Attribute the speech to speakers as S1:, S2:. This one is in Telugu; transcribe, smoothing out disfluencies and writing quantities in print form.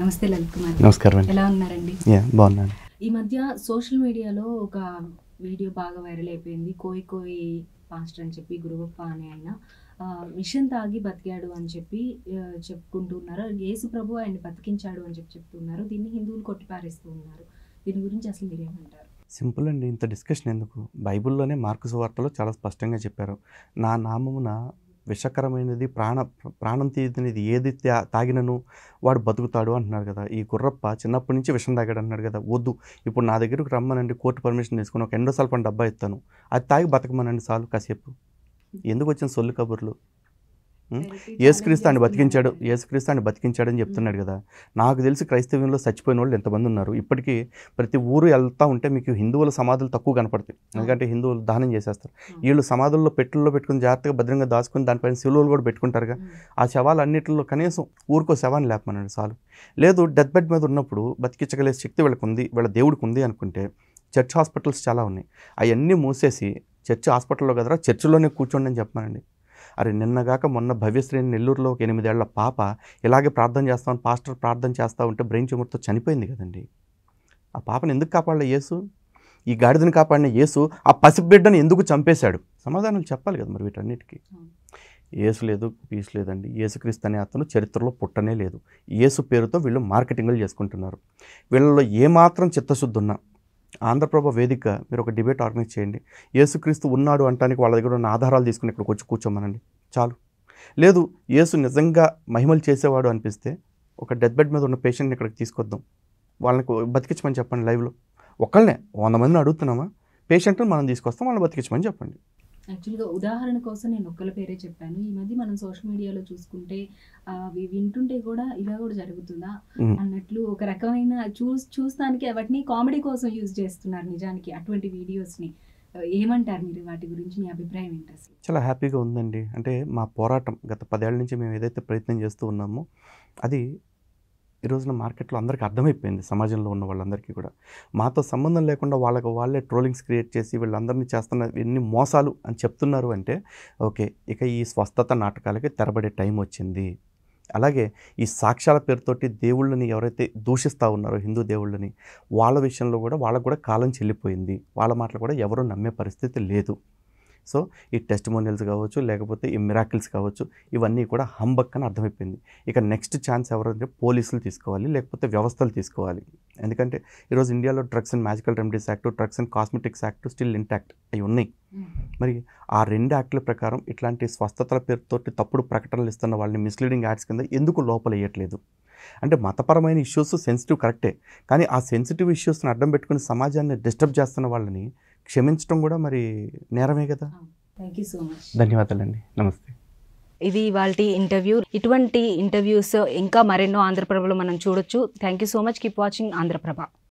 S1: నమస్తే లలిత్ కుమార్.
S2: నమస్కారం అండి.
S1: ఎలా ఉన్నారండి?
S2: బాగున్నాను.
S1: ఈ మధ్య సోషల్ మీడియాలో ఒక వీడియో బాగా వైరల్ అయిపోయింది. కోయి కోయి పాస్టర్ అని చెప్పి గురుగొప్ప అనే ఆయన విషం తాగి బతికాడు అని చెప్పి చెప్పుకుంటున్నారు. యేసు ప్రభు ఆయన్ని బతికించాడు అని చెప్పి చెప్తున్నారు. దీన్ని హిందువులు కొట్టిపారేస్తూ ఉన్నారు. దీని గురించి అసలు మీరేమంటారు?
S2: సింపుల్ అండి, ఇంత డిస్కషన్ ఎందుకు? బైబిల్లోనే మార్కు సువార్తలో చాలా స్పష్టంగా చెప్పారు, నా నామమున విషకరమైనది ప్రాణం తీయనిది ఏది తాగినను వాడు బతుకుతాడు అంటున్నారు కదా. ఈ గుర్రప్ప చిన్నప్పటి నుంచి విషం తాగాడు అన్నాడు కదా. వద్దు, ఇప్పుడు నా దగ్గరకు రమ్మనండి, కోర్టు పర్మిషన్ తీసుకుని ఒక ఎండోసల్ఫాన్ డబ్బా ఇస్తాను, అది తాగి బతకమనండి చాలు కాసేపు. ఎందుకు వచ్చిన సొల్లు కబుర్లు? యేసుక్రీస్తు ఆయన బతికించాడని చెప్తున్నాడు కదా. నాకు తెలిసి క్రైస్తవ్యంలో చచ్చిపోయిన వాళ్ళు ఎంతమంది ఉన్నారు. ఇప్పటికీ ప్రతి ఊరు వెళ్తూ ఉంటే మీకు హిందువుల సమాధులు తక్కువ కనపడతాయి, ఎందుకంటే హిందువులు దహనం చేసేస్తారు. వీళ్ళు సమాధుల్లో పెట్టుల్లో పెట్టుకుని జాగ్రత్తగా భద్రంగా దాచుకుని దానిపైన శిలువలు కూడా పెట్టుకుంటారుగా. ఆ శవాలు అన్నింటిలో కనీసం ఊరికో శవాన్ని లేపమనండి చాలు. లేదు, డెత్ బెడ్ మీద ఉన్నప్పుడు బతికించగలిగే శక్తి వీళ్ళ దేవుడికి ఉంది అనుకుంటే చర్చ్ హాస్పిటల్స్ చాలా ఉన్నాయి, అవన్నీ మూసేసి చర్చ్ హాస్పిటల్లో కదరా చర్చిలోనే కూర్చోండి అని చెప్పమనండి. అరే, నిన్నగాక మొన్న భవ్యశ్రేణి నెల్లూరులో ఒక 8 ఏళ్ల పాప ఇలాగే ప్రార్థన చేస్తామని పాస్టర్ ప్రార్థన చేస్తూ ఉంటే బ్రెయిన్ ట్యూమర్తో చనిపోయింది కదండి. ఆ పాపను ఎందుకు కాపాడలే యేసు? ఈ గాడిదని కాపాడిన యేసు ఆ పసిబిడ్డను ఎందుకు చంపేశాడు? సమాధానం చెప్పాలి కదా మరి వీటన్నిటికీ. యేసు లేదు, పీస్ లేదండి. యేసుక్రీస్తు అనే అతను చరిత్రలో పుట్టనే లేదు. యేసు పేరుతో వీళ్ళు మార్కెటింగ్లు చేసుకుంటున్నారు. వీళ్ళలో ఏమాత్రం చిత్తశుద్ధి ఉన్నా ఆంధ్రప్రభ వేదిక మీరు ఒక డిబేట్ ఆర్గనైజ్ చేయండి. యేసుక్రీస్తు ఉన్నాడు అంటానికి వాళ్ళ దగ్గర ఉన్న ఆధారాలు తీసుకుని ఇక్కడికి వచ్చి కూర్చోమనండి చాలు. లేదు, యేసు నిజంగా మహిమలు చేసేవాడు అనిపిస్తే ఒక డెత్ బెడ్ మీద ఉన్న పేషెంట్ని ఇక్కడికి తీసుకొద్దాం, వాళ్ళని బతికించమని చెప్పండి. లైవ్లో ఒకళ్ళనే 100 మందిని అడుగుతున్నామా? పేషెంట్ని మనం తీసుకొస్తాం, వాళ్ళని బతికించమని చెప్పండి.
S1: యాక్చువల్గా ఉదాహరణ కోసం నేను ఒక్కల పేరే చెప్పాను. ఈ మధ్య మనం సోషల్ మీడియాలో చూసుకుంటే వింటుంటే కూడా ఇలా కూడా జరుగుతుందా అన్నట్లు ఒక రకమైన చూస్తానికి వాటిని కామెడీ కోసం యూజ్ చేస్తున్నారు నిజానికి అటువంటి వీడియోస్ని. ఏమంటారు మీరు వాటి గురించి? మీ అభిప్రాయం ఏంటి అసలు?
S2: చాలా హ్యాపీగా ఉందండి. అంటే మా పోరాటం గత 10 ఏళ్ల నుంచి మేము ఏదైతే ప్రయత్నం చేస్తూ ఉన్నామో అది ఈ రోజున మార్కెట్లో అందరికీ అర్థమైపోయింది. సమాజంలో ఉన్న వాళ్ళందరికీ కూడా మాతో సంబంధం లేకుండా వాళ్ళే ట్రోలింగ్స్ క్రియేట్ చేసి వీళ్ళందరినీ చేస్తున్న ఎన్ని మోసాలు అని చెప్తున్నారు అంటే ఓకే, ఇక ఈ స్వస్థత నాటకాలకి తెరబడే టైం వచ్చింది. అలాగే ఈ సాక్ష్యాల పేరుతోటి దేవుళ్ళని ఎవరైతే దూషిస్తూ ఉన్నారో హిందూ దేవుళ్ళని, వాళ్ళ విషయంలో కూడా వాళ్ళకు కూడా కాలం చెల్లిపోయింది. వాళ్ళ మాటలు కూడా ఎవరూ నమ్మే పరిస్థితి లేదు. సో ఈ టెస్టిమోనియల్స్ కావచ్చు, లేకపోతే ఈ మిరాకిల్స్ కావచ్చు, ఇవన్నీ కూడా హంబక్ అని అర్థమైపోయింది. ఇక నెక్స్ట్ ఛాన్స్ ఎవరంటే పోలీసులు తీసుకోవాలి, లేకపోతే వ్యవస్థలు తీసుకోవాలి. ఎందుకంటే ఈరోజు ఇండియాలో drugs and magical remedies act, drugs and cosmetics act still intact అవి ఉన్నాయి. మరి ఆ 2 యాక్టుల ప్రకారం ఇట్లాంటి స్వస్థతల పేరుతోటి తప్పుడు ప్రకటనలు ఇస్తున్న వాళ్ళని మిస్లీడింగ్ యాడ్స్ కింద ఎందుకు లోపల వేయట్లేదు? అంటే మతపరమైన ఇష్యూస్ సెన్సిటివ్ కరెక్టే, కానీ ఆ సెన్సిటివ్ ఇష్యూస్ని అడ్డం పెట్టుకుని సమాజాన్ని డిస్టర్బ్ చేస్తున్న వాళ్ళని క్షమించడం కూడా మరి నేరమే కదా.
S1: Thank you so much.
S2: ధన్యవాదాలండి. నమస్తే.
S1: ఇది ఇవాల్టి ఇంటర్వ్యూ. ఇటువంటి ఇంటర్వ్యూస్ ఇంకా మరెన్నో ఆంధ్రప్రభలో మనం చూడొచ్చు. Thank you so much. Keep watching Andhraprabha.